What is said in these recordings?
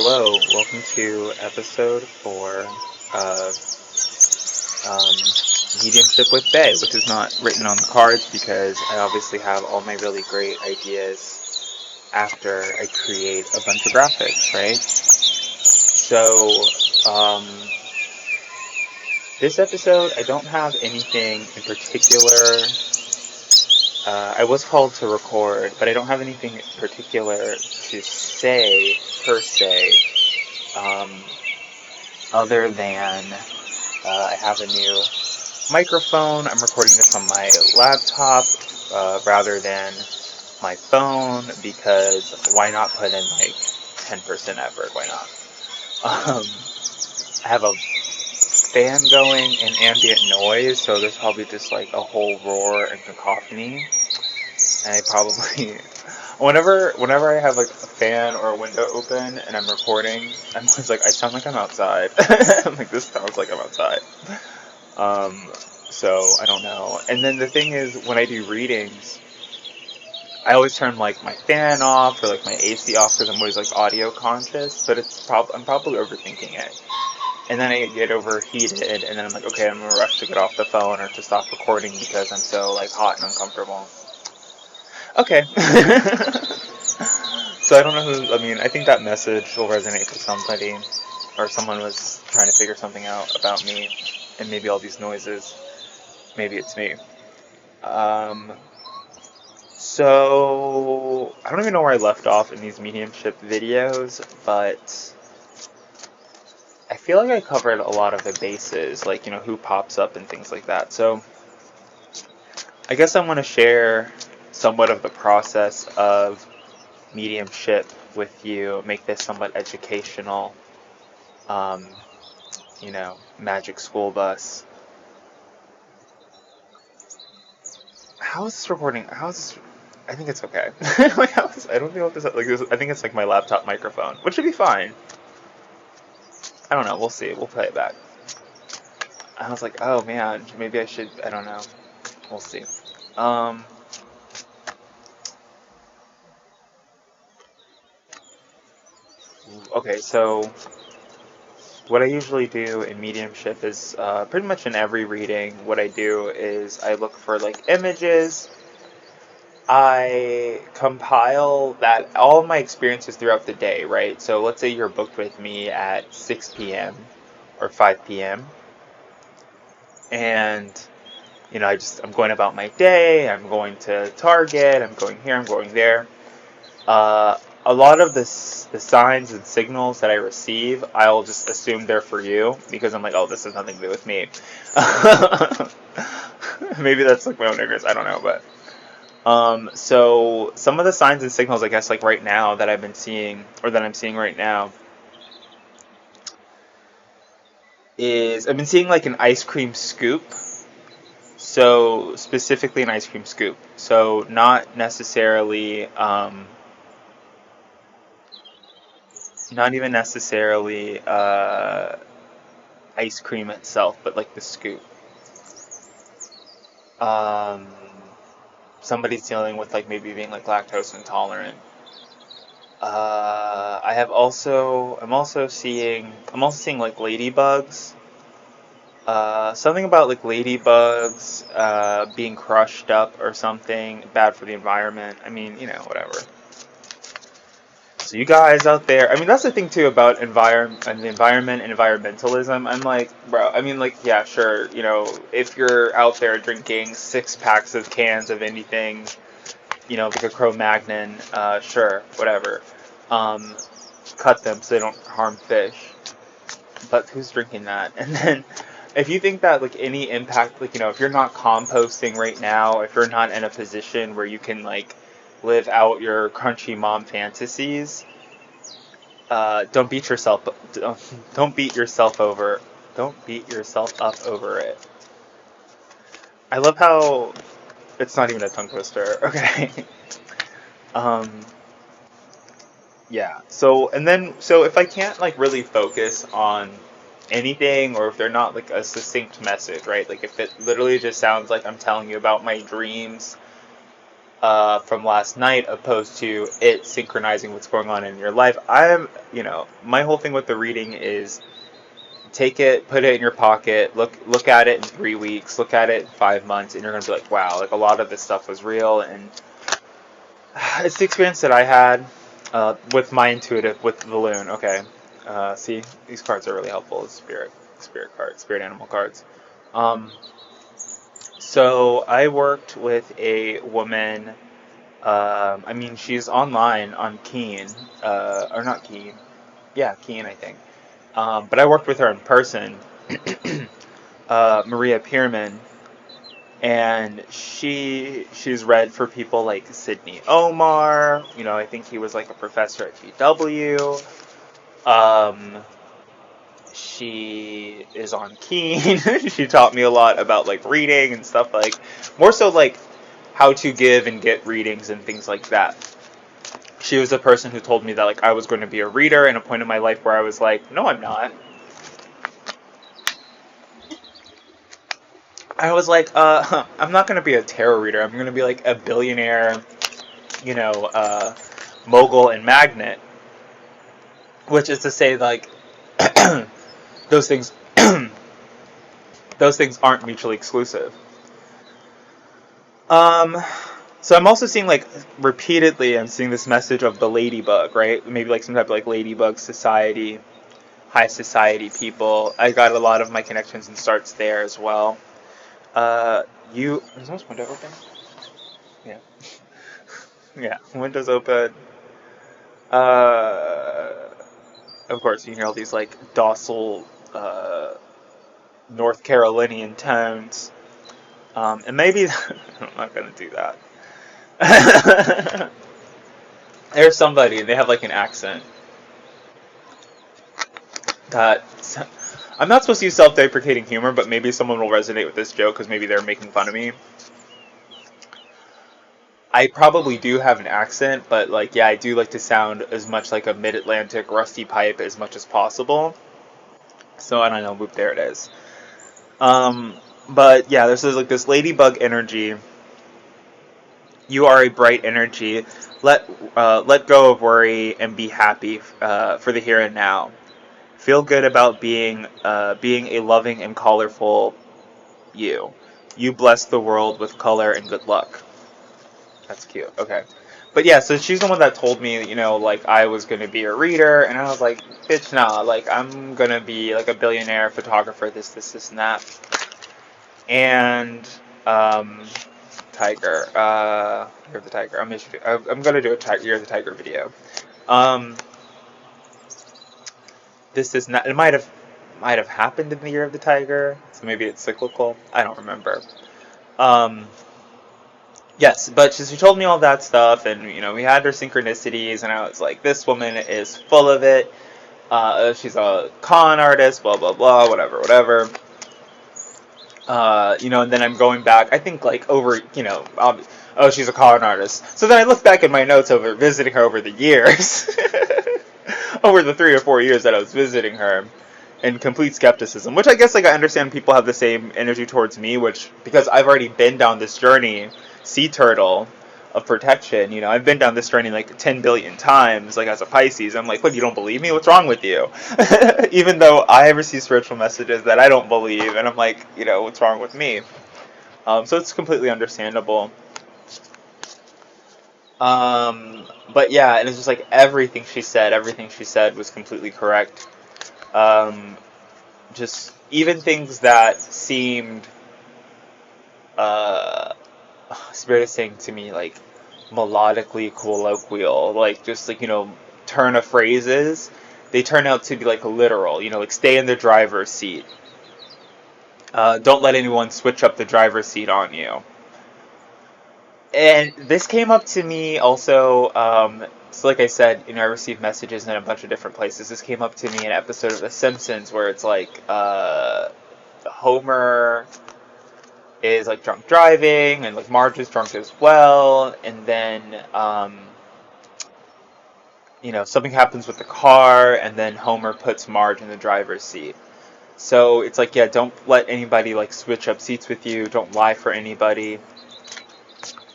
Hello, welcome to episode 4 of Mediumship with Bae, which is not written on the cards because I obviously have all my really great ideas after I create a bunch of graphics, right? So, this episode, I don't have anything in particular. I was called to record, but I don't have anything in particular to say, per se, other than I have a new microphone. I'm recording this on my laptop rather than my phone because why not put in like 10% effort? Why not? I have a fan going and ambient noise, so there's probably just like a whole roar and cacophony. And I probably, whenever I have like a fan or a window open and I'm recording, I'm always like, I sound like I'm outside. I'm like, this sounds like I'm outside. So I don't know. And then the thing is, when I do readings, I always turn like my fan off or like my AC off because I'm always like audio conscious. But I'm probably overthinking it. And then I get overheated, and then I'm like, okay, I'm gonna rush to get off the phone or to stop recording because I'm so like hot and uncomfortable. Okay. So I don't know who. I mean, I think that message will resonate for somebody, or someone was trying to figure something out about me, and maybe all these noises. Maybe it's me. So I don't even know where I left off in these mediumship videos, but I feel like I covered a lot of the bases, like, who pops up and things like that. So I guess I want to share somewhat of the process of mediumship with you, make this somewhat educational, magic school bus. How is this recording? I think it's okay. Like, I don't think I think it's like my laptop microphone, which should be fine. I don't know. We'll see. We'll play it back. I was like, oh man, maybe I should. I don't know. We'll see. Okay, so what I usually do in mediumship is pretty much in every reading. What I do is I look for like images. I compile all of my experiences throughout the day, right? So let's say you're booked with me at 6 p.m. or 5 p.m. And, I'm going about my day. I'm going to Target. I'm going here. I'm going there. A lot of the signs and signals that I receive, I'll just assume they're for you because I'm like, oh, this has nothing to do with me. Maybe that's like my own ignorance. I don't know, but. So some of the signs and signals, I guess, like right now that I've been seeing, or that I'm seeing right now, is I've been seeing like an ice cream scoop. So specifically an ice cream scoop. So not necessarily, not even necessarily ice cream itself, but like the scoop. Somebody's dealing with like maybe being like lactose intolerant. I'm also seeing like ladybugs. Something about like ladybugs being crushed up or something, bad for the environment. I mean, whatever. So you guys out there, I mean, that's the thing too about the environment and environmentalism. I'm like, bro, I mean, like, yeah, sure, if you're out there drinking 6 packs of cans of anything, like a Cro-Magnon, sure, whatever. Cut them so they don't harm fish. But who's drinking that? And then if you think that like any impact, like, if you're not composting right now, if you're not in a position where you can like live out your crunchy mom fantasies, don't beat yourself up over it. I love how it's not even a tongue twister. Okay. Yeah. So if I can't like really focus on anything, or if they're not like a succinct message, right? Like if it literally just sounds like I'm telling you about my dreams, from last night, opposed to it synchronizing what's going on in your life. My whole thing with the reading is take it, put it in your pocket, look at it in 3 weeks, look at it in 5 months, and you're gonna be like, wow, like a lot of this stuff was real, and it's the experience that I had with my intuitive with the loon. Okay, see, these cards are really helpful. Spirit cards, spirit animal cards. Um, so I worked with a woman. I mean, she's online on Keen, or not Keen. Yeah, Keen, I think. But I worked with her in person, Maria Pierman, and she's read for people like Sidney Omar. I think he was like a professor at GW. Um, she is on Keen. She taught me a lot about like reading and stuff, like more so like how to give and get readings and things like that. She was the person who told me that like I was going to be a reader, in a point in my life where I was like, no, I'm not. I was like, I'm not going to be a tarot reader. I'm going to be like a billionaire, you know, mogul and magnate. Which is to say, like, those things, those things aren't mutually exclusive. So I'm also seeing like repeatedly, I'm seeing this message of the ladybug, right? Maybe like some type of like ladybug society, high society people. I got a lot of my connections and starts there as well. Is this window open? Yeah. Yeah, windows open. Uh, of course, you can hear all these like docile North Carolinian tones. And maybe I'm not gonna do that. There's somebody and they have like an accent that I'm not supposed to use self-deprecating humor, but maybe someone will resonate with this joke because maybe they're making fun of me. I probably do have an accent, but like, yeah, I do like to sound as much like a mid-Atlantic rusty pipe as much as possible. So I don't know, whoop, there it is. Um, but yeah, there's like this ladybug energy. You are a bright energy. Let go of worry and be happy for the here and now. Feel good about being a loving and colorful you. You bless the world with color and good luck. That's cute. Okay. But yeah, so she's the one that told me, like I was gonna be a reader, and I was like, bitch, nah, like I'm gonna be like a billionaire photographer, this, and that. And tiger, Year of the Tiger. I'm gonna do a Year of the Tiger video. Um, this is not. It might have happened in the Year of the Tiger, so maybe it's cyclical. I don't remember. Um, Yes, but she told me all that stuff, and we had our synchronicities, and I was like, this woman is full of it. She's a con artist, blah blah blah, whatever, whatever. And then I'm going back. I think like over, oh, she's a con artist. So then I look back at my notes over visiting her over the years, over the 3 or 4 years that I was visiting her, in complete skepticism. Which I guess like I understand people have the same energy towards me, which because I've already been down this journey. Sea turtle of protection. I've been down this journey like 10 billion times, like as a Pisces. I'm like, what, you don't believe me? What's wrong with you? Even though I receive spiritual messages that I don't believe, and I'm like, what's wrong with me? So it's completely understandable. But yeah, and it's just like everything she said was completely correct. Just even things that seemed, Spirit is saying to me, like, melodically colloquial, like, just, like, turn of phrases, they turn out to be, like, literal, like, stay in the driver's seat. Don't let anyone switch up the driver's seat on you. And this came up to me also, so like I said, I received messages in a bunch of different places. This came up to me in an episode of The Simpsons where it's like, Homer is like drunk driving, and like Marge is drunk as well, and then something happens with the car, and then Homer puts Marge in the driver's seat. So it's like, yeah, don't let anybody like switch up seats with you, don't lie for anybody.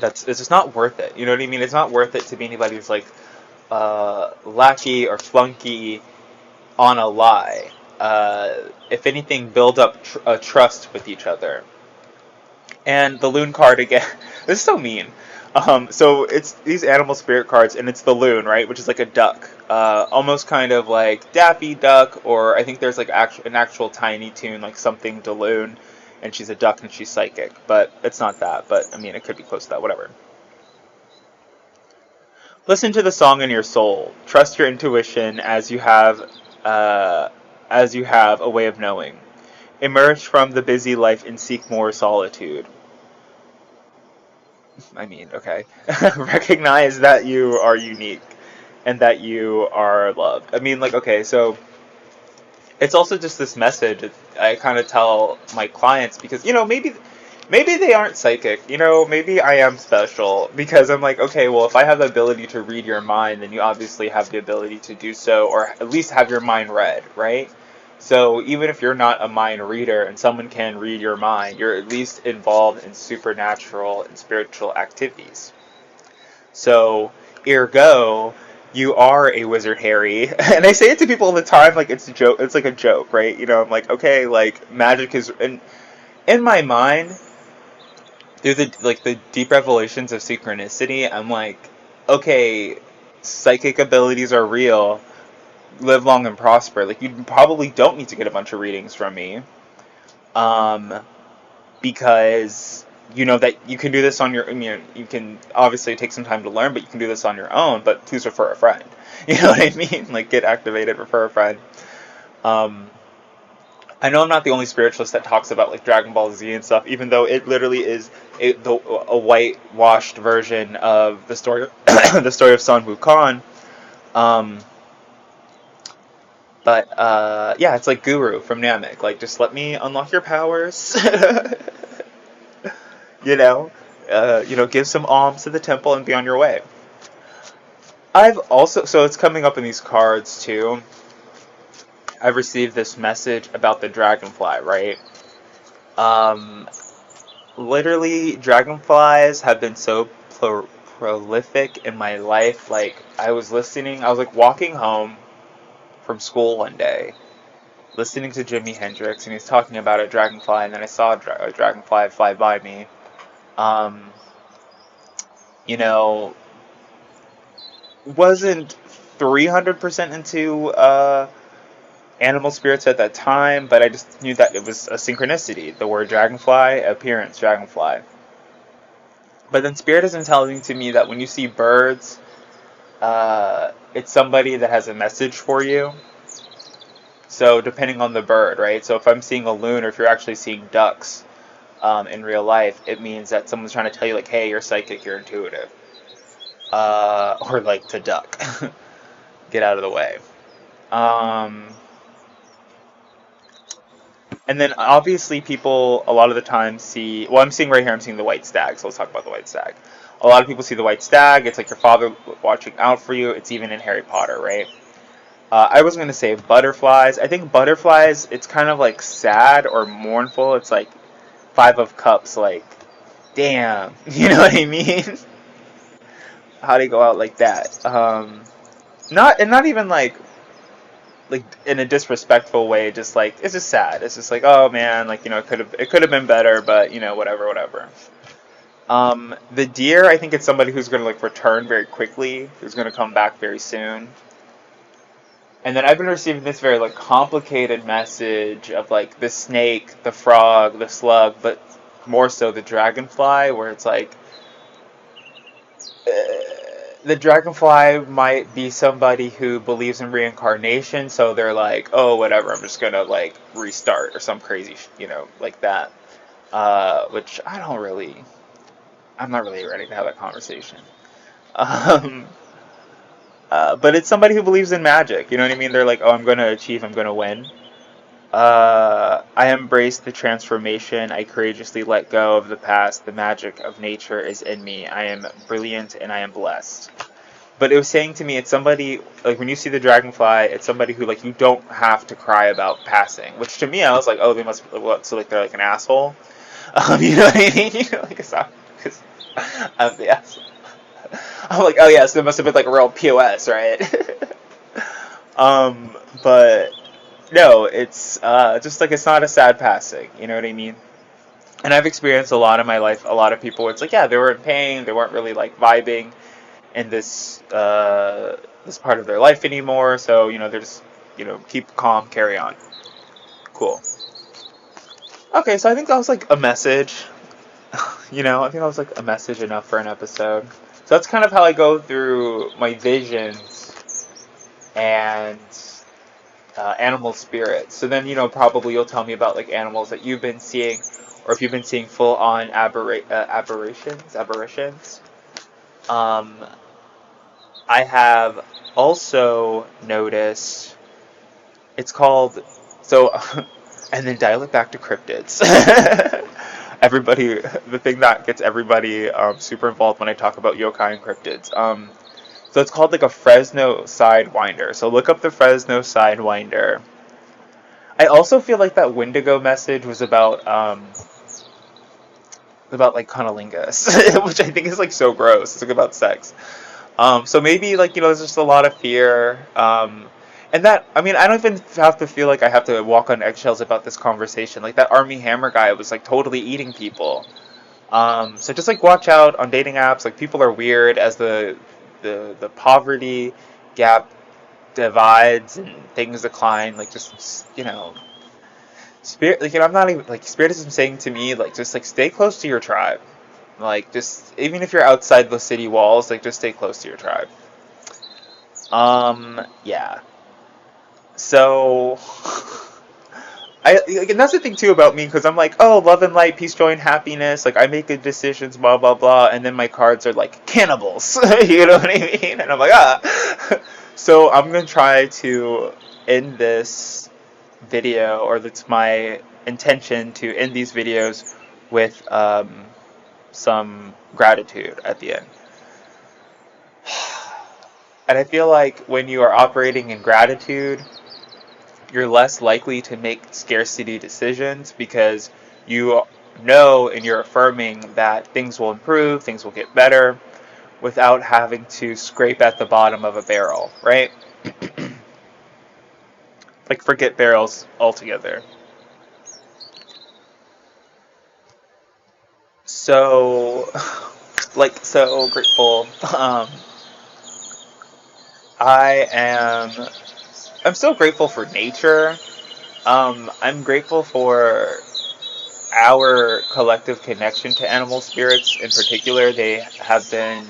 it's just not worth it. You know what I mean? It's not worth it to be anybody who's like lackey or flunky on a lie. If anything, build up a trust with each other. And the loon card again. This is so mean. So it's these animal spirit cards, and it's the loon, right, which is like a duck, almost kind of like Daffy Duck, or I think there's like an actual Tiny Toon, like something to loon, and she's a duck and she's psychic, but it's not that. But I mean, it could be close to that. Whatever. Listen to the song in your soul. Trust your intuition as you have a way of knowing. Emerge from the busy life and seek more solitude. I mean, okay. Recognize that you are unique and that you are loved. I mean, like, okay, so it's also just this message I kind of tell my clients because, maybe they aren't psychic, maybe I am special because I'm like, okay, well, if I have the ability to read your mind, then you obviously have the ability to do so, or at least have your mind read, right? So even if you're not a mind reader and someone can read your mind, you're at least involved in supernatural and spiritual activities. So, ergo, you are a wizard, Harry. And I say it to people all the time, like it's a joke. It's like a joke, right? I'm like, okay, like magic is in my mind through the deep revelations of synchronicity. I'm like, okay, psychic abilities are real. Live long and prosper. Like, you probably don't need to get a bunch of readings from me, because you know that you can do this on your. I mean, you can obviously take some time to learn, but you can do this on your own. But please refer a friend. You know what I mean? Like, get activated, refer a friend. I know I'm not the only spiritualist that talks about like Dragon Ball Z and stuff, even though it literally is a whitewashed version of the story, the story of Sun Wukong. But yeah, it's like Guru from Namek. Like, just let me unlock your powers. Give some alms to the temple and be on your way. So it's coming up in these cards too. I've received this message about the dragonfly, right? Literally, dragonflies have been so prolific in my life. Like, I was like walking home from school one day, listening to Jimi Hendrix, and he's talking about a dragonfly, and then I saw a dragonfly fly by me. Wasn't 300% into animal spirits at that time, but I just knew that it was a synchronicity. The word dragonfly, appearance, dragonfly. But then spirit is telling to me that when you see birds, it's somebody that has a message for you. So depending on the bird, right? So if I'm seeing a loon, or if you're actually seeing ducks in real life, it means that someone's trying to tell you, like, hey, you're psychic, you're intuitive. Or like to duck. Get out of the way. And then obviously people a lot of the time see, well, I'm seeing right here, I'm seeing the white stag, so let's talk about the white stag. A lot of people see the white stag, it's like your father watching out for you, it's even in Harry Potter, right? I was going to say butterflies. I think butterflies, it's kind of like sad or mournful. It's like 5 of Cups, like, damn, you know what I mean? How do you go out like that? Not even like in a disrespectful way, just like, it's just sad. It's just like, oh man, like, it could have been better, but whatever. The deer, I think it's somebody who's going to like return very quickly, who's going to come back very soon. And then I've been receiving this very like complicated message of like the snake, the frog, the slug, but more so the dragonfly, where it's like the dragonfly might be somebody who believes in reincarnation, so they're like, oh, whatever, I'm just gonna like restart or some crazy, like that. Which I'm not really ready to have that conversation. But it's somebody who believes in magic, you know what I mean? They're like, oh, I'm gonna achieve, I'm gonna win. I embrace the transformation. I courageously let go of the past. The magic of nature is in me. I am brilliant and I am blessed. But it was saying to me, it's somebody, like, when you see the dragonfly, it's somebody who, like, you don't have to cry about passing. Which to me, I was like, oh, they must, what, so, like, they're like an asshole? You know what I mean? Like, it's not, because Yes. I'm like, oh yeah, so it must have been like a real POS, right? But no, it's just like it's not a sad passing. You know what I mean? And I've experienced a lot in my life. A lot of people where it's like, yeah, they were in pain. They weren't really like vibing in this part of their life anymore. So they're just keep calm, carry on. Cool. Okay, so I think that was like a message. I think that was like a message enough for an episode. So that's kind of how I go through my visions and animal spirits. So then, probably you'll tell me about like animals that you've been seeing, or if you've been seeing full on aberrations. Um, I have also noticed it's called so, and then dial it back to cryptids. Everybody, the thing that gets everybody super involved when I talk about yokai and cryptids. So it's called like a Fresno Sidewinder. So look up the Fresno Sidewinder. I also feel like that Wendigo message was about like cunnilingus, which I think is like so gross. It's like about sex. So maybe like there's just a lot of fear. And that, I mean, I don't even have to feel like I have to walk on eggshells about this conversation. Like that Army Hammer guy was like totally eating people. So just like watch out on dating apps. Like people are weird as the poverty gap divides and things decline. Like just spirit. Like I'm not even like spiritism saying to me like just like stay close to your tribe. Like just even if you're outside the city walls, like just stay close to your tribe. Yeah. So and that's the thing too about me, because I'm like, oh, love and light, peace, joy, and happiness. Like I make good decisions, blah blah blah, and then my cards are like cannibals. You know what I mean? And I'm like, ah. So I'm gonna try to end this video, or that's my intention to end these videos with some gratitude at the end. And I feel like when you are operating in gratitude, you're less likely to make scarcity decisions, because you know and you're affirming that things will improve, things will get better, without having to scrape at the bottom of a barrel, right? Like forget barrels altogether. So, like, so grateful. I am. I'm so grateful for nature. I'm grateful for our collective connection to animal spirits. In particular, they have been.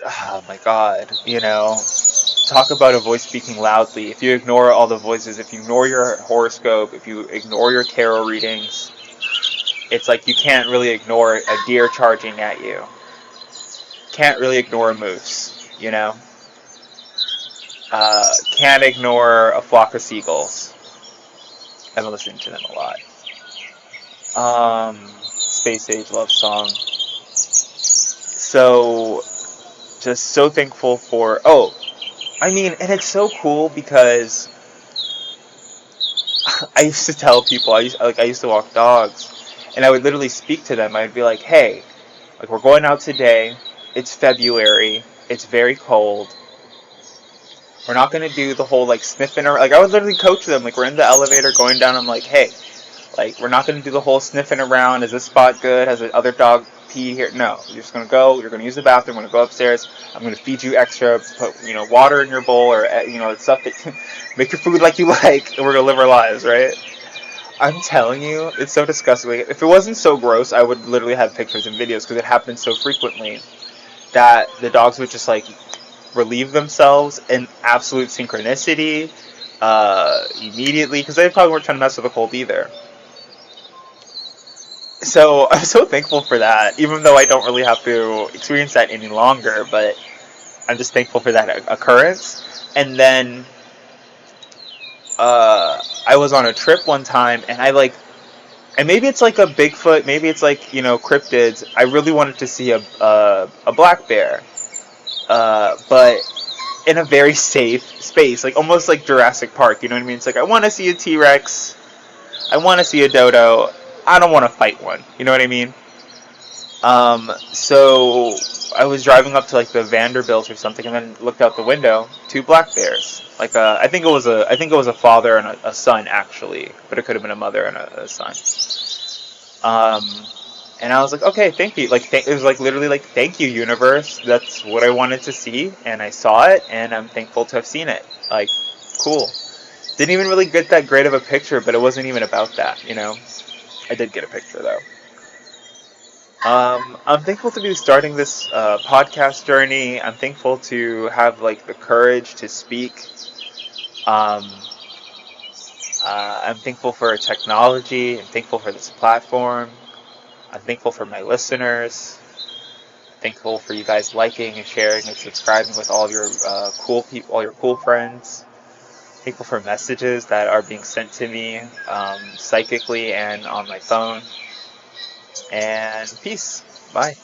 Oh my God! Talk about a voice speaking loudly. If you ignore all the voices, if you ignore your horoscope, if you ignore your tarot readings, it's like you can't really ignore a deer charging at you. Can't really ignore a moose. Can't ignore a flock of seagulls. I've been listening to them a lot. Space Age love song. So, just so thankful for. Oh, I mean, and it's so cool because I used to tell people I used to walk dogs, and I would literally speak to them. I'd be like, "Hey, like we're going out today. It's February. It's very cold. We're not gonna do the whole like sniffing around." Like I would literally coach them. Like we're in the elevator going down. I'm like, "Hey, like we're not gonna do the whole sniffing around. Is this spot good? Has the other dog pee here?" No, you're just gonna go. You're gonna use the bathroom. We're gonna go upstairs. I'm gonna feed you extra. Put water in your bowl, or stuff that make your food like you like. And we're gonna live our lives, right? I'm telling you, it's so disgusting. If it wasn't so gross, I would literally have pictures and videos, because it happens so frequently that the dogs would just like relieve themselves in absolute synchronicity immediately, because they probably weren't trying to mess with the cold either. So I'm so thankful for that, even though I don't really have to experience that any longer, but I'm just thankful for that occurrence. And then I was on a trip one time, and and maybe it's like a Bigfoot, maybe it's like, cryptids. I really wanted to see a black bear, but in a very safe space, like almost like Jurassic Park, you know what I mean? It's like, I want to see a T-Rex, I want to see a dodo, I don't want to fight one, you know what I mean? So I was driving up to like the Vanderbilt or something, and then looked out the window. Two black bears. Like I think it was a father and a son actually, but it could have been a mother and a son. Um, and I was like, okay, thank you. Like it was like literally like, thank you, universe. That's what I wanted to see, and I saw it, and I'm thankful to have seen it. Like, cool. Didn't even really get that great of a picture, but it wasn't even about that, you know. I did get a picture though. I'm thankful to be starting this podcast journey. I'm thankful to have like the courage to speak. Um, I'm thankful for technology. I'm thankful for this platform. I'm thankful for my listeners. Thankful for you guys liking and sharing and subscribing with all of your cool people, all your cool friends. Thankful for messages that are being sent to me psychically and on my phone. And peace. Bye.